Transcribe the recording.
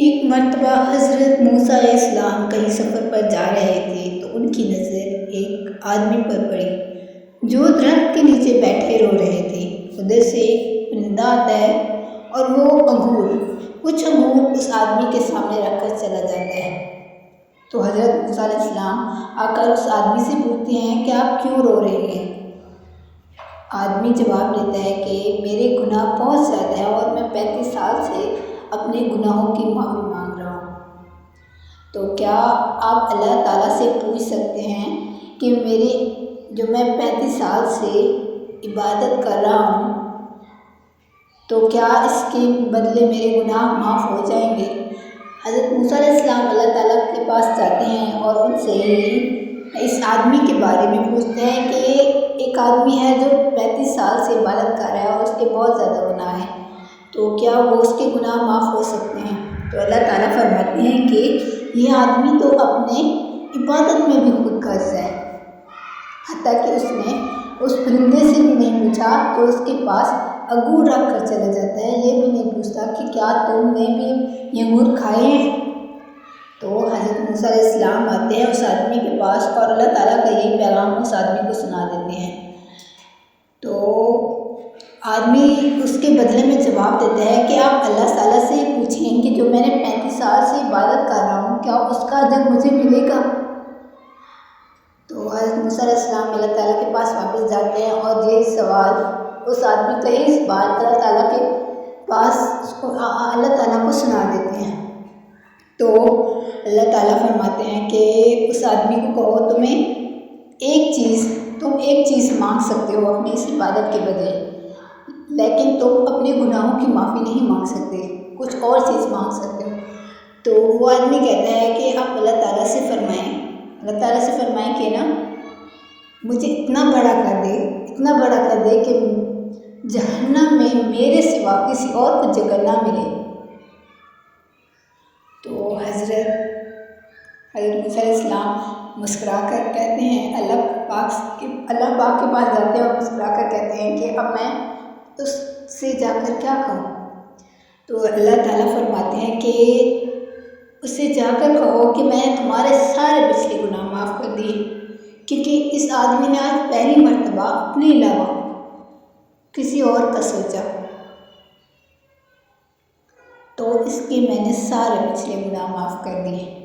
ایک مرتبہ حضرت موسیٰ علیہ السلام کہیں سفر پر جا رہے تھے تو ان کی نظر ایک آدمی پر پڑی جو درخت کے نیچے بیٹھے رو رہے تھے۔ ادھر سے ایک پرندہ آتا ہے اور وہ کچھ انگور اس آدمی کے سامنے رکھ کر چلا جاتا ہے۔ تو حضرت موسیٰ علیہ السلام آ کر اس آدمی سے پوچھتے ہیں کہ آپ کیوں رو رہے ہیں؟ آدمی جواب دیتا ہے کہ میرے گناہ بہت زیادہ ہیں اور میں 35 سال سے اپنے گناہوں کی معافی مانگ رہا ہوں۔ تو کیا آپ اللہ تعالیٰ سے پوچھ سکتے ہیں کہ میں 35 سال سے عبادت کر رہا ہوں تو کیا اس کے بدلے میرے گناہ معاف ہو جائیں گے؟ حضرت موسیٰ علیہ السلام اللہ تعالیٰ کے پاس جاتے ہیں اور ان سے اس آدمی کے بارے میں پوچھتے ہیں کہ ایک آدمی ہے جو 35 سال سے عبادت کر رہا ہے اور اس کے بہت زیادہ گناہ ہیں، تو کیا وہ اس کے گناہ معاف ہو سکتے ہیں؟ تو اللہ تعالیٰ فرماتے ہیں کہ یہ آدمی تو اپنے عبادت میں بھی خود غرض ہے، حتیٰ کہ اس نے اس پرندے سے بھی نہیں پوچھا کہ اس کے پاس انگور رکھ کر چلا جاتا ہے، یہ بھی نہیں پوچھتا کہ کیا تم نے بھی یہ انگور کھائے ہیں؟ تو حضرت موسیٰ علیہ السلام آتے ہیں اس آدمی کے پاس اور اللہ تعالیٰ کا یہی پیغام اس آدمی کو سنا دیتے ہیں۔ تو آدمی اس کے بدلے میں جواب دیتا ہے کہ آپ اللہ تعالیٰ سے پوچھیں کہ جو میں نے 35 سال سے عبادت کر رہا ہوں کیا اس کا اجر مجھے ملے گا؟ تو حضرت موسیٰ علیہ السلام اللہ تعالیٰ کے پاس واپس جاتے ہیں اور یہ سوال اس آدمی کا یہ سوال اللہ تعالیٰ کے پاس اللہ تعالیٰ کو سنا دیتے ہیں۔ تو اللہ تعالیٰ فرماتے ہیں کہ اس آدمی کو کہو تم ایک چیز مانگ سکتے ہو اپنی اس عبادت کے بدلے، لیکن تم اپنے گناہوں کی معافی نہیں مانگ سکتے، کچھ اور چیز مانگ سکتے ہو۔ تو وہ آدمی کہتا ہے کہ آپ اللہ تعالیٰ سے فرمائیں کہ نا مجھے اتنا بڑا کر دے کہ جہنم میں میرے سوا کسی اور کو جگہ نہ ملے۔ تو حضرت موسیٰ علیہ السلام مسکرا کر کہتے ہیں اللہ پاک کے پاس جاتے ہیں اور مسکرا کر کہتے ہیں کہ اب میں اس سے جا کر کیا کہوں؟ تو اللہ تعالیٰ فرماتے ہیں کہ اس سے جا کر کہو کہ میں نے تمہارے سارے پچھلے گناہ معاف کر دیے، کیونکہ اس آدمی نے آج پہلی مرتبہ اپنے علاوہ کسی اور کا سوچا، تو اس کے میں نے سارے پچھلے گناہ معاف کر دیے۔